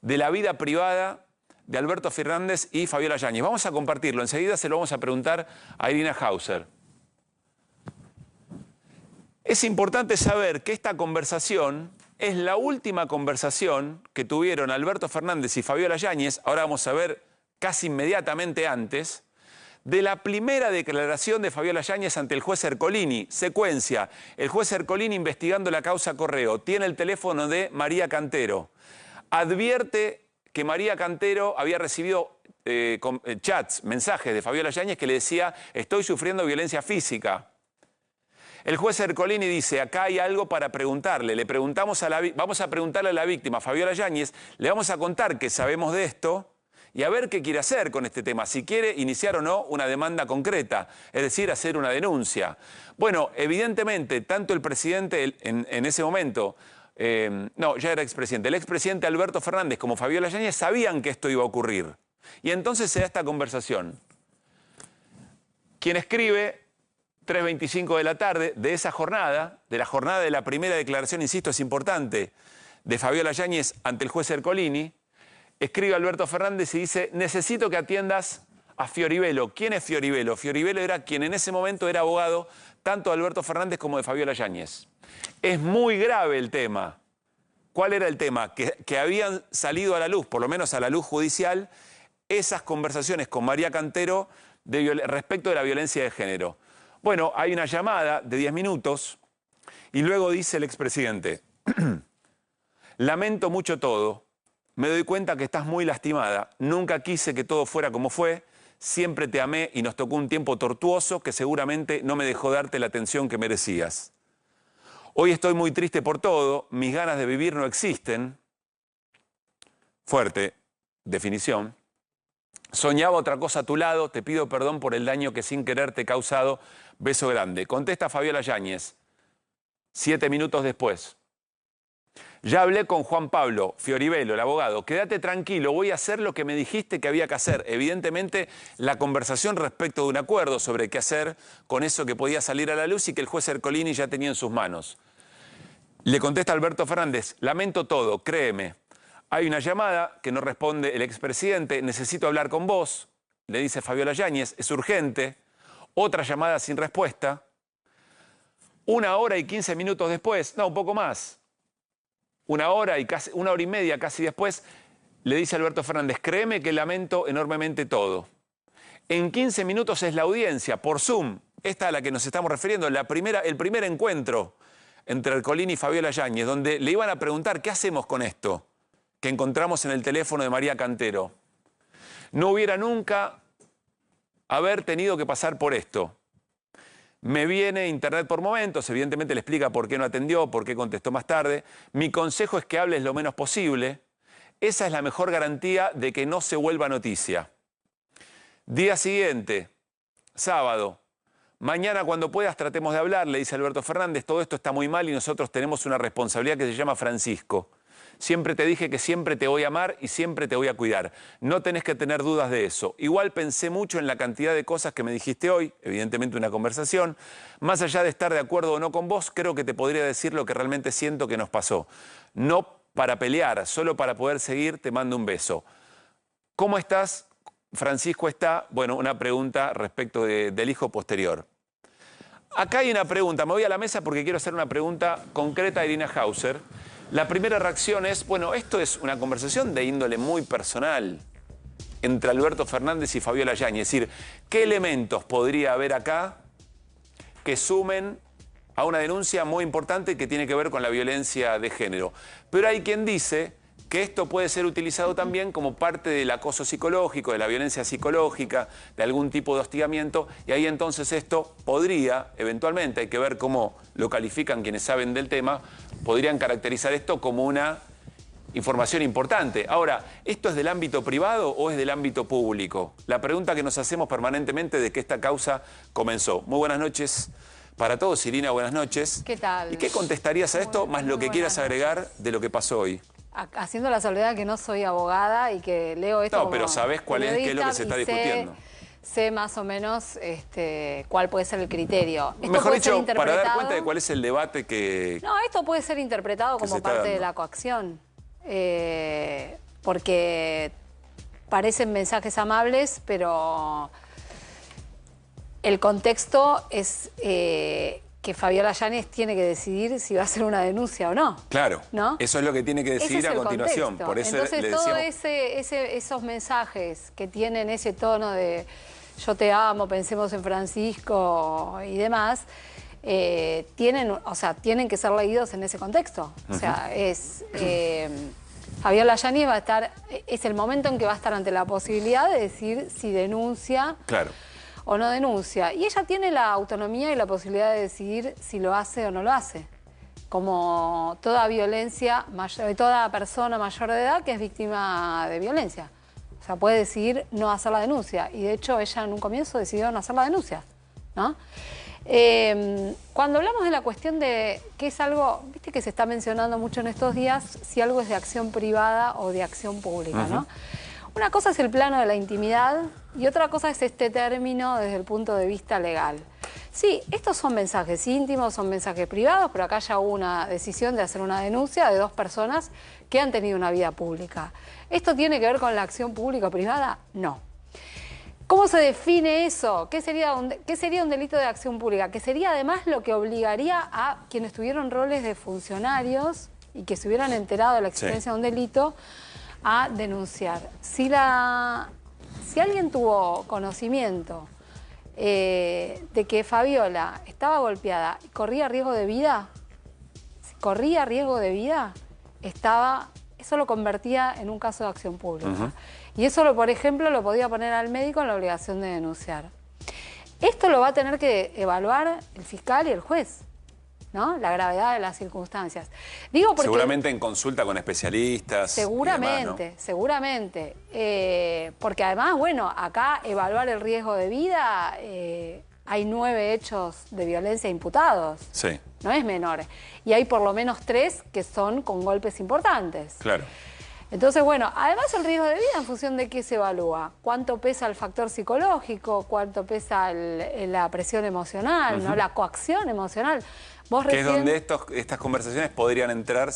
de la vida privada de Alberto Fernández y Fabiola Yáñez. Vamos a compartirlo, enseguida se lo vamos a preguntar a Irina Hauser. Es importante saber que esta conversación es la última conversación que tuvieron Alberto Fernández y Fabiola Yáñez, ahora vamos a ver casi inmediatamente antes, de la primera declaración de Fabiola Yáñez ante el juez Ercolini. Secuencia, el juez Ercolini investigando la causa Correo, tiene el teléfono de María Cantero, advierte que María Cantero había recibido chats, mensajes de Fabiola Yáñez que le decía: estoy sufriendo violencia física. El juez Ercolini dice: acá hay algo para preguntarle. Vamos a preguntarle a la víctima, Fabiola Yáñez, le vamos a contar que sabemos de esto y a ver qué quiere hacer con este tema, si quiere iniciar o no una demanda concreta, es decir, hacer una denuncia. Bueno, evidentemente, tanto el presidente en ese momento, no, ya era expresidente, el expresidente Alberto Fernández como Fabiola Yáñez sabían que esto iba a ocurrir. Y entonces se da esta conversación. Quien escribe 3:25 de la tarde de esa jornada, de la jornada de la primera declaración, insisto, es importante, de Fabiola Yáñez ante el juez Ercolini, escribe Alberto Fernández y dice: necesito que atiendas a Fioribello. ¿Quién es Fioribello? Fioribello era quien en ese momento era abogado tanto de Alberto Fernández como de Fabiola Yáñez. Es muy grave el tema. ¿Cuál era el tema? Que habían salido a la luz, por lo menos a la luz judicial, esas conversaciones con María Cantero respecto de la violencia de género. Bueno, hay una llamada de 10 minutos y luego dice el expresidente: lamento mucho todo, me doy cuenta que estás muy lastimada, nunca quise que todo fuera como fue, siempre te amé y nos tocó un tiempo tortuoso que seguramente no me dejó darte la atención que merecías. Hoy estoy muy triste por todo, mis ganas de vivir no existen. Fuerte definición. Soñaba otra cosa a tu lado, te pido perdón por el daño que sin querer te he causado. Beso grande. Contesta Fabiola Yáñez, 7 minutos después. Ya hablé con Juan Pablo Fioribello, el abogado. Quédate tranquilo, voy a hacer lo que me dijiste que había que hacer. Evidentemente, la conversación respecto de un acuerdo sobre qué hacer con eso que podía salir a la luz y que el juez Ercolini ya tenía en sus manos. Le contesta Alberto Fernández: lamento todo, créeme. Hay una llamada que no responde el expresidente, necesito hablar con vos, le dice Fabiola Yáñez, es urgente. Otra llamada sin respuesta. 1 hora y 15 minutos después, no, un poco más. 1 hora y media casi después, le dice Alberto Fernández: créeme que lamento enormemente todo. En 15 minutos es la audiencia, por Zoom, esta a la que nos estamos refiriendo, el primer encuentro entre Ercolini y Fabiola Yáñez, donde le iban a preguntar: ¿qué hacemos con esto que encontramos en el teléfono de María Cantero? No hubiera nunca haber tenido que pasar por esto. Me viene internet por momentos, evidentemente le explica por qué no atendió, por qué contestó más tarde. Mi consejo es que hables lo menos posible. Esa es la mejor garantía de que no se vuelva noticia. Día siguiente, sábado. Mañana cuando puedas tratemos de hablar, le dice Alberto Fernández. Todo esto está muy mal y nosotros tenemos una responsabilidad que se llama Francisco. Siempre te dije que siempre te voy a amar y siempre te voy a cuidar. No tenés que tener dudas de eso. Igual pensé mucho en la cantidad de cosas que me dijiste hoy, evidentemente una conversación. Más allá de estar de acuerdo o no con vos, creo que te podría decir lo que realmente siento que nos pasó. No para pelear, solo para poder seguir, te mando un beso. ¿Cómo estás? Francisco está, bueno, una pregunta respecto del hijo posterior. Acá hay una pregunta, me voy a la mesa porque quiero hacer una pregunta concreta a Irina Hauser. La primera reacción es, bueno, esto es una conversación de índole muy personal entre Alberto Fernández y Fabiola Yáñez. Es decir, ¿qué elementos podría haber acá que sumen a una denuncia muy importante que tiene que ver con la violencia de género? Pero hay quien dice que esto puede ser utilizado también como parte del acoso psicológico, de la violencia psicológica, de algún tipo de hostigamiento, y ahí entonces esto podría, eventualmente, hay que ver cómo lo califican quienes saben del tema, podrían caracterizar esto como una información importante. Ahora, ¿esto es del ámbito privado o es del ámbito público? La pregunta que nos hacemos permanentemente de que esta causa comenzó. Muy buenas noches para todos. Irina, buenas noches. ¿Qué tal? ¿Y qué contestarías a esto, más lo que quieras agregar de lo que pasó hoy? Haciendo la salvedad que no soy abogada y que leo esto No, pero ¿sabés qué es lo que se está discutiendo? Sé más o menos cuál puede ser el criterio. Esto Mejor puede ser dicho, para dar cuenta de cuál es el debate que... No, esto puede ser interpretado como parte de la coacción. porque parecen mensajes amables, pero el contexto es que Fabiola Yáñez tiene que decidir si va a hacer una denuncia o no. Claro, ¿no? eso es lo que tiene que decidir a continuación. Por eso entonces le todos decíamos... esos mensajes que tienen ese tono de yo te amo, pensemos en Francisco y demás, tienen que ser leídos en ese contexto. O sea, Fabiola Yáñez va a estar, es el momento en que va a estar ante la posibilidad de decir si denuncia o no denuncia. Y ella tiene la autonomía y la posibilidad de decidir si lo hace o no lo hace. Como toda violencia, toda persona mayor de edad que es víctima de violencia. O sea, puede decidir no hacer la denuncia. Y de hecho ella en un comienzo decidió no hacer la denuncia, ¿no? Cuando hablamos de la cuestión de que es algo, viste que se está mencionando mucho en estos días, si algo es de acción privada o de acción pública, ¿no? Una cosa es el plano de la intimidad y otra cosa es este término desde el punto de vista legal. Sí, estos son mensajes íntimos, son mensajes privados, pero acá ya hubo una decisión de hacer una denuncia de dos personas que han tenido una vida pública. ¿Esto tiene que ver con la acción pública o privada? No. ¿Cómo se define eso? ¿Qué sería un delito de acción pública? Que sería además lo que obligaría a quienes tuvieron roles de funcionarios y que se hubieran enterado de la existencia de un delito a denunciar. Si alguien tuvo conocimiento de que Fabiola estaba golpeada y corría riesgo de vida, eso lo convertía en un caso de acción pública. Y eso, por ejemplo, lo podía poner al médico en la obligación de denunciar. Esto lo va a tener que evaluar el fiscal y el juez, ¿no? La gravedad de las circunstancias. Digo porque, seguramente en consulta con especialistas. Seguramente, y demás, ¿no? seguramente. Porque además, bueno, acá evaluar el riesgo de vida, hay 9 hechos de violencia imputados. Sí. No es menor. Y hay por lo menos 3 que son con golpes importantes. Claro. Entonces, bueno, además el riesgo de vida en función de qué se evalúa. ¿Cuánto pesa el factor psicológico? ¿Cuánto pesa la presión emocional? ¿No? La coacción emocional. Que es donde estas conversaciones podrían entrar,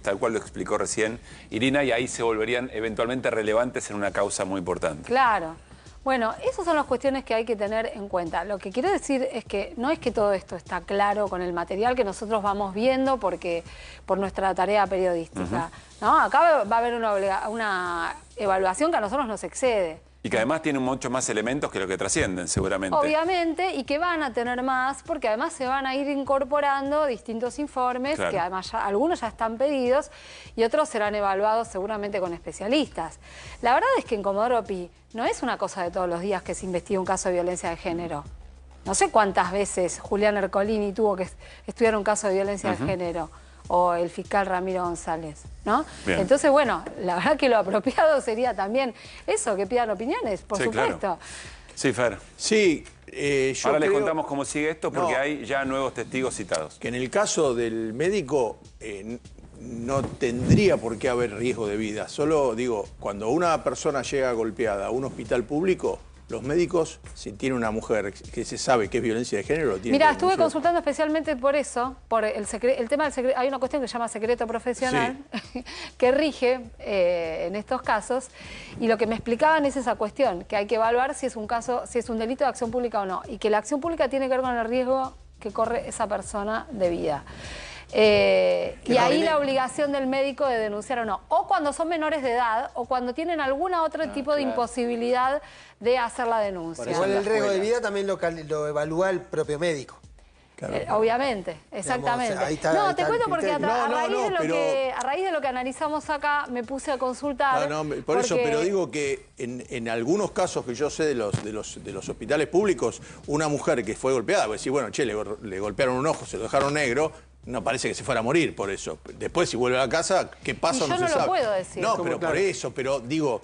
tal cual lo explicó recién Irina, y ahí se volverían eventualmente relevantes en una causa muy importante. Claro. Bueno, esas son las cuestiones que hay que tener en cuenta. Lo que quiero decir es que no es que todo esto está claro con el material que nosotros vamos viendo por nuestra tarea periodística. ¿No? Acá va a haber una evaluación que a nosotros nos excede. Y que además tiene muchos más elementos que lo que trascienden, seguramente. Obviamente, y que van a tener más, porque además se van a ir incorporando distintos informes, que además algunos ya están pedidos y otros serán evaluados seguramente con especialistas. La verdad es que en Comodoro Pi no es una cosa de todos los días que se investiga un caso de violencia de género. No sé cuántas veces Julián Ercolini tuvo que estudiar un caso de violencia de género, o el fiscal Ramiro González, ¿no? Bien. Entonces, bueno, la verdad que lo apropiado sería también eso, que pidan opiniones, por supuesto. Claro. Sí, Fer. Sí, yo ahora les creo contamos cómo sigue esto porque hay ya nuevos testigos citados. que en el caso del médico no tendría por qué haber riesgo de vida. Solo digo, cuando una persona llega golpeada a un hospital público, los médicos, si tiene una mujer que se sabe que es violencia de género, lo tienen Mira, que estuve denunciar. consultando especialmente por eso, por el tema del secreto. Hay una cuestión que se llama secreto profesional, que rige en estos casos, y lo que me explicaban es esa cuestión, que hay que evaluar si es un caso, si es un delito de acción pública o no, y que la acción pública tiene que ver con el riesgo que corre esa persona de vida. Y ahí la obligación del médico de denunciar o no. O cuando son menores de edad o cuando tienen algún otro tipo de imposibilidad de hacer la denuncia. Igual el riesgo de vida también lo evalúa el propio médico. Claro. Obviamente, exactamente. Digamos, ahí está, no, ahí te está cuento el porque criterio. a raíz de lo que analizamos acá me puse a consultar. Por eso, pero digo que en algunos casos que yo sé de los hospitales públicos, una mujer que fue golpeada, pues sí, bueno, che, le golpearon un ojo, se lo dejaron negro, no parece que se fuera a morir por eso. Después, si vuelve a la casa, ¿qué pasa? Y yo no se lo sabe. puedo decir. No, pero claro. por eso, pero digo,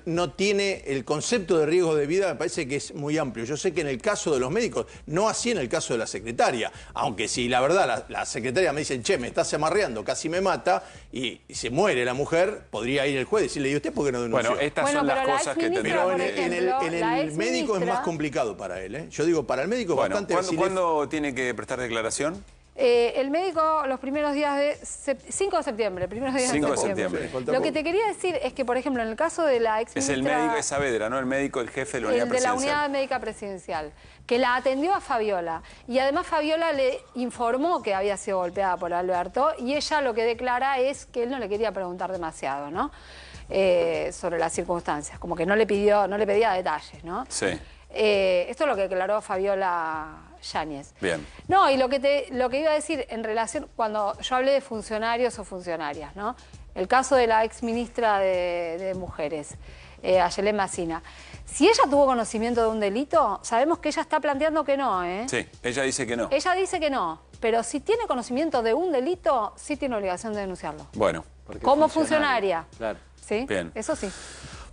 no tiene el concepto de riesgo de vida, me parece que es muy amplio. Yo sé que en el caso de los médicos, no así en el caso de la secretaria, aunque si la verdad la secretaria me dice, che, me estás amarreando, casi me mata, y se muere la mujer, podría ir el juez y decirle, ¿y usted por qué no denunció? Bueno, estas son las cosas que Pero tendrán. en el médico es más complicado para él, ¿eh? Yo digo, para el médico es bastante... ¿Cuándo tiene que prestar declaración? El médico los primeros días de... 5 de septiembre, primeros días 5 de de septiembre. septiembre. Lo que te quería decir es que, por ejemplo, en el caso de la ex Es el médico, es Saavedra, ¿no? El médico, el jefe de la unidad el de la presidencial. unidad médica presidencial, que la atendió a Fabiola. Y además Fabiola le informó que había sido golpeada por Alberto y ella lo que declara es que él no le quería preguntar demasiado, ¿no? Sobre las circunstancias, como que no le pedía detalles, ¿no? Sí. Esto es lo que declaró Fabiola Yáñez. Bien. No, y lo que iba a decir en relación, cuando yo hablé de funcionarios o funcionarias, ¿no? El caso de la ex ministra de Mujeres, Ayelén Massina. Si ella tuvo conocimiento de un delito, sabemos que ella está planteando que no, ¿eh? Sí, ella dice que no. Ella dice que no, pero si tiene conocimiento de un delito, sí tiene obligación de denunciarlo. Bueno. Como funcionaria. Claro. ¿Sí? Bien. Eso sí.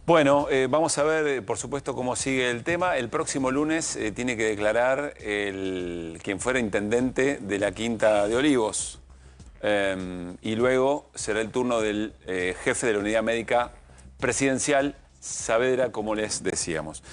Bueno, vamos a ver, por supuesto, cómo sigue el tema. El próximo lunes tiene que declarar quien fuera intendente de la Quinta de Olivos. Y luego será el turno del jefe de la unidad médica presidencial, Saavedra, como les decíamos.